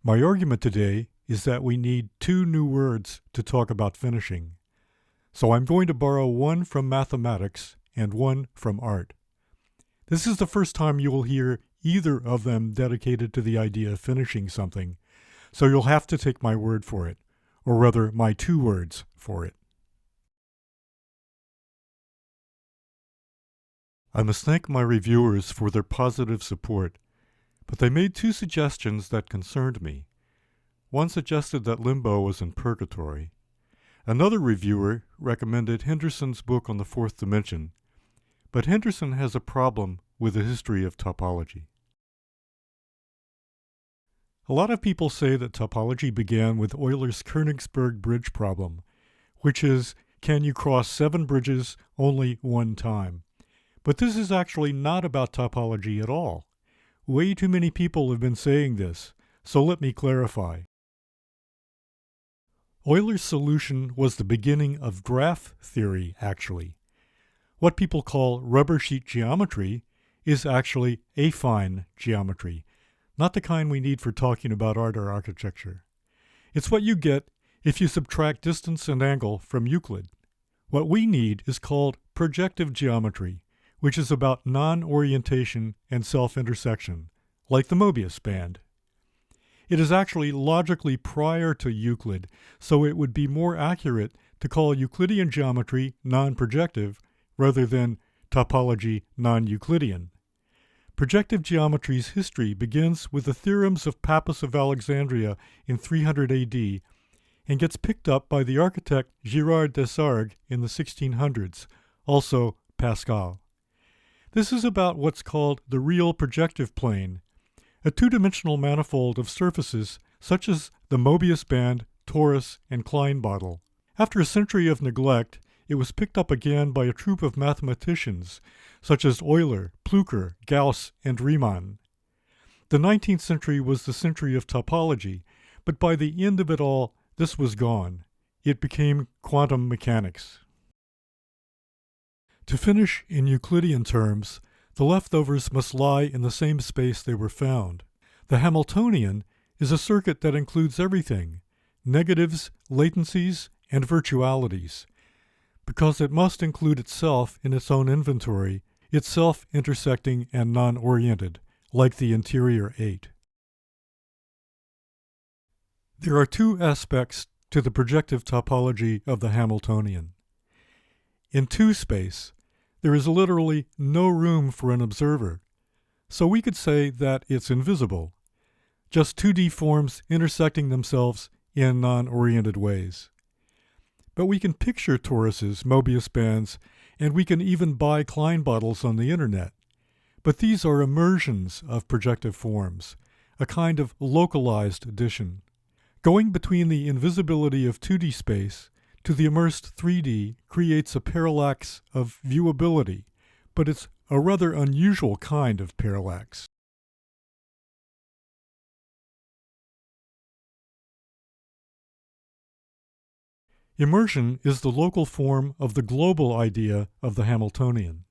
My argument today is that we need two new words to talk about finishing. So I'm going to borrow one from mathematics and one from art. This is the first time you will hear either of them dedicated to the idea of finishing something, so you'll have to take my word for it, or rather my two words for it. I must thank my reviewers for their positive support, but they made two suggestions that concerned me. One suggested that limbo was in purgatory. Another reviewer recommended Henderson's book on the fourth dimension, but Henderson has a problem with the history of topology. A lot of people say that topology began with Euler's Königsberg bridge problem, which is, can you cross 7 bridges only one time? But this is actually not about topology at all. Way too many people have been saying this, so let me clarify. Euler's solution was the beginning of graph theory, actually. What people call rubber sheet geometry is actually affine geometry, not the kind we need for talking about art or architecture. It's what you get if you subtract distance and angle from Euclid. What we need is called projective geometry, which is about non-orientation and self-intersection, like the Mobius band. It is actually logically prior to Euclid, so it would be more accurate to call Euclidean geometry non-projective rather than topology non-Euclidean. Projective geometry's history begins with the theorems of Pappus of Alexandria in 300 AD and gets picked up by the architect Girard Desargues in the 1600s, also Pascal. This is about what's called the real projective plane, a two-dimensional manifold of surfaces such as the Mobius band, torus, and Klein bottle. After a century of neglect, it was picked up again by a troupe of mathematicians such as Euler, Plücker, Gauss, and Riemann. The 19th century was the century of topology, but by the end of it all, this was gone. It became quantum mechanics. To finish in Euclidean terms, the leftovers must lie in the same space they were found. The Hamiltonian is a circuit that includes everything, negatives, latencies, and virtualities, because it must include itself in its own inventory, itself intersecting and non-oriented, like the interior 8. There are two aspects to the projective topology of the Hamiltonian. In 2 space, there is literally no room for an observer, so we could say that it's invisible, just 2D forms intersecting themselves in non-oriented ways. But we can picture toruses, Mobius bands, and we can even buy Klein bottles on the internet. But these are immersions of projective forms, a kind of localized addition. Going between the invisibility of 2D space to the immersed 3D creates a parallax of viewability, but it's a rather unusual kind of parallax. Immersion is the local form of the global idea of the Hamiltonian.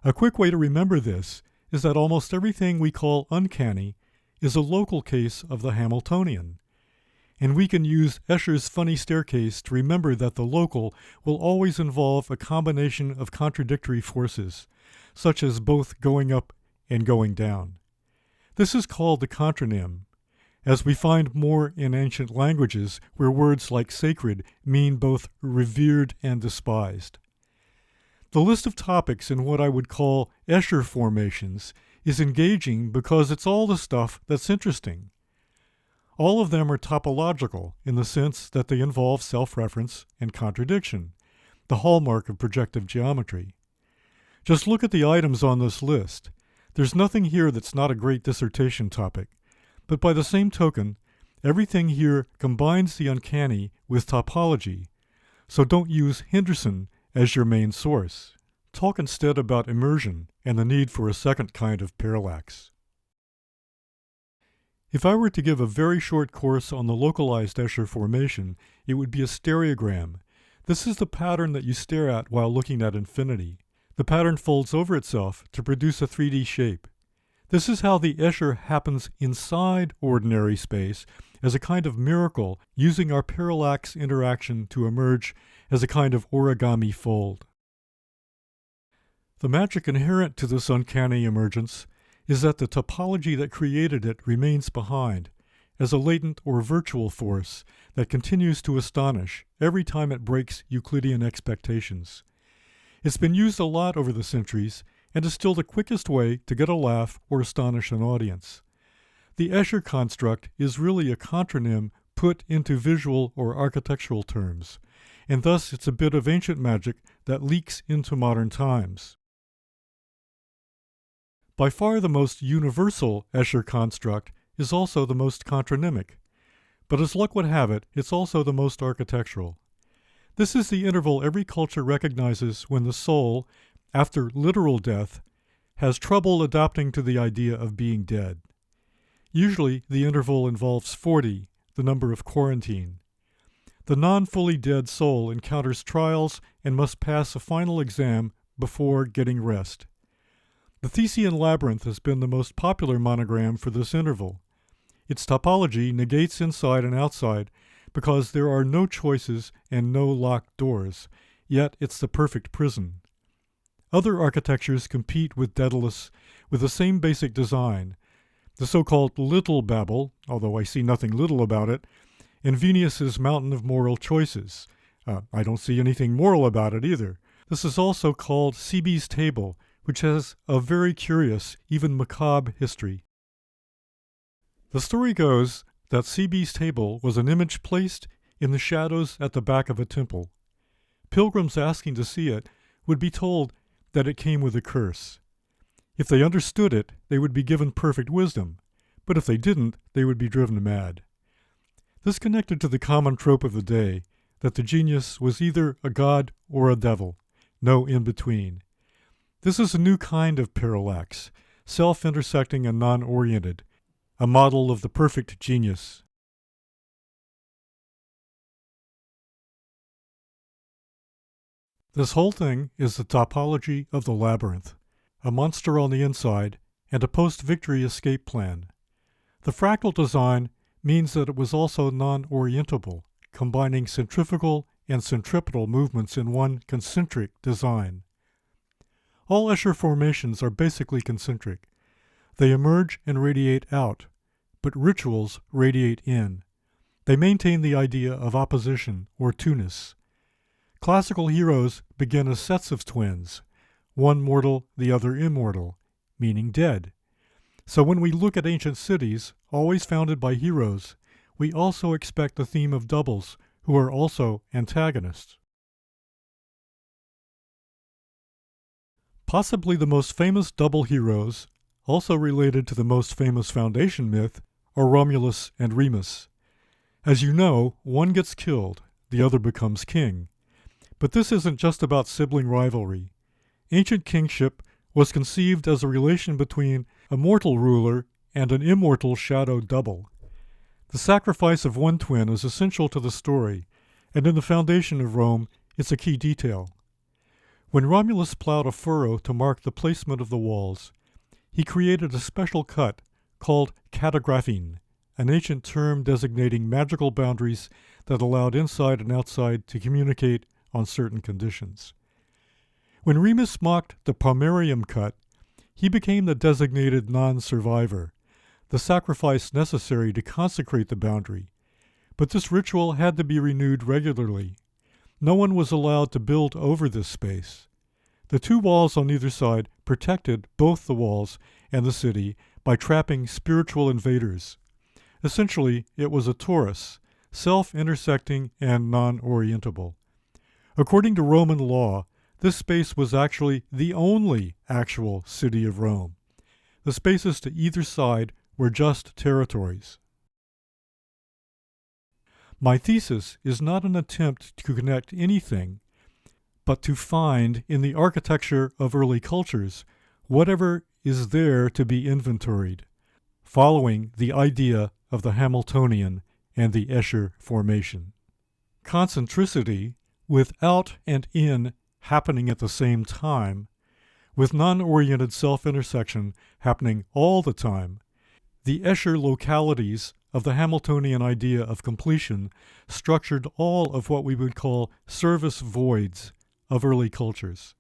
A quick way to remember this is that almost everything we call uncanny is a local case of the Hamiltonian. And we can use Escher's funny staircase to remember that the local will always involve a combination of contradictory forces, such as both going up and going down. This is called the contronym, as we find more in ancient languages where words like sacred mean both revered and despised. The list of topics in what I would call Escher formations is engaging because it's all the stuff that's interesting. All of them are topological in the sense that they involve self-reference and contradiction, the hallmark of projective geometry. Just look at the items on this list. There's nothing here that's not a great dissertation topic, but by the same token, everything here combines the uncanny with topology, so don't use Henderson as your main source. Talk instead about immersion and the need for a second kind of parallax. If I were to give a very short course on the localized Escher formation, it would be a stereogram. This is the pattern that you stare at while looking at infinity. The pattern folds over itself to produce a 3D shape. This is how the Escher happens inside ordinary space as a kind of miracle, using our parallax interaction to emerge as a kind of origami fold. The magic inherent to this uncanny emergence is that the topology that created it remains behind, as a latent or virtual force that continues to astonish every time it breaks Euclidean expectations. It's been used a lot over the centuries, and is still the quickest way to get a laugh or astonish an audience. The Escher construct is really a contronym put into visual or architectural terms, and thus it's a bit of ancient magic that leaks into modern times. By far the most universal Escher construct is also the most contronymic, but as luck would have it, it's also the most architectural. This is the interval every culture recognizes when the soul, after literal death, has trouble adapting to the idea of being dead. Usually, the interval involves 40, the number of quarantine. The non-fully dead soul encounters trials and must pass a final exam before getting rest. The Thesean labyrinth has been the most popular monogram for this interval. Its topology negates inside and outside because there are no choices and no locked doors, yet it's the perfect prison. Other architectures compete with Daedalus with the same basic design. The so-called Little Babel, although I see nothing little about it, and Venus's Mountain of Moral Choices. I don't see anything moral about it either. This is also called Seebe's Table, which has a very curious, even macabre history. The story goes that Seebe's Table was an image placed in the shadows at the back of a temple. Pilgrims asking to see it would be told that it came with a curse. If they understood it, they would be given perfect wisdom, but if they didn't, they would be driven mad. This connected to the common trope of the day, that the genius was either a god or a devil, no in-between. This is a new kind of parallax, self-intersecting and non-oriented, a model of the perfect genius. This whole thing is the topology of the labyrinth, a monster on the inside, and a post-victory escape plan. The fractal design means that it was also non-orientable, combining centrifugal and centripetal movements in one concentric design. All Escher formations are basically concentric. They emerge and radiate out, but rituals radiate in. They maintain the idea of opposition or two-ness. Classical heroes begin as sets of twins, one mortal, the other immortal, meaning dead. So when we look at ancient cities, always founded by heroes, we also expect the theme of doubles, who are also antagonists. Possibly the most famous double heroes, also related to the most famous foundation myth, are Romulus and Remus. As you know, one gets killed, the other becomes king. But this isn't just about sibling rivalry. Ancient kingship was conceived as a relation between a mortal ruler and an immortal shadow double. The sacrifice of one twin is essential to the story, and in the foundation of Rome, it's a key detail. When Romulus plowed a furrow to mark the placement of the walls, he created a special cut called catagraphine, an ancient term designating magical boundaries that allowed inside and outside to communicate on certain conditions. When Remus mocked the pomerium cut, he became the designated non-survivor, the sacrifice necessary to consecrate the boundary. But this ritual had to be renewed regularly. No one was allowed to build over this space. The two walls on either side protected both the walls and the city by trapping spiritual invaders. Essentially, it was a torus, self-intersecting and non-orientable. According to Roman law, this space was actually the only actual city of Rome. The spaces to either side were just territories. My thesis is not an attempt to connect anything, but to find in the architecture of early cultures whatever is there to be inventoried, following the idea of the Hamiltonian and the Escher formation. Concentricity, with out and in happening at the same time, with non-oriented self-intersection happening all the time, the Escher localities of the Hamiltonian idea of completion structured all of what we would call service voids of early cultures.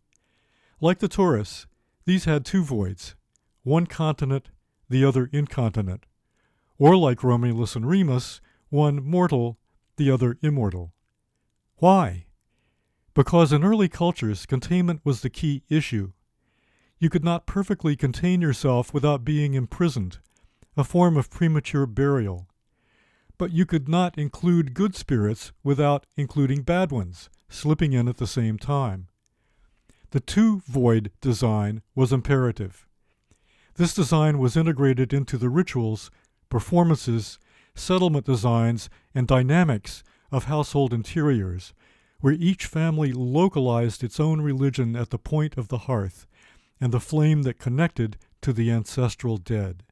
Like the torus, these had two voids, one continent, the other incontinent, or like Romulus and Remus, one mortal, the other immortal. Why? Because in early cultures, containment was the key issue. You could not perfectly contain yourself without being imprisoned, a form of premature burial. But you could not include good spirits without including bad ones, slipping in at the same time. The two-void design was imperative. This design was integrated into the rituals, performances, settlement designs, and dynamics of household interiors, where each family localized its own religion at the point of the hearth and the flame that connected to the ancestral dead.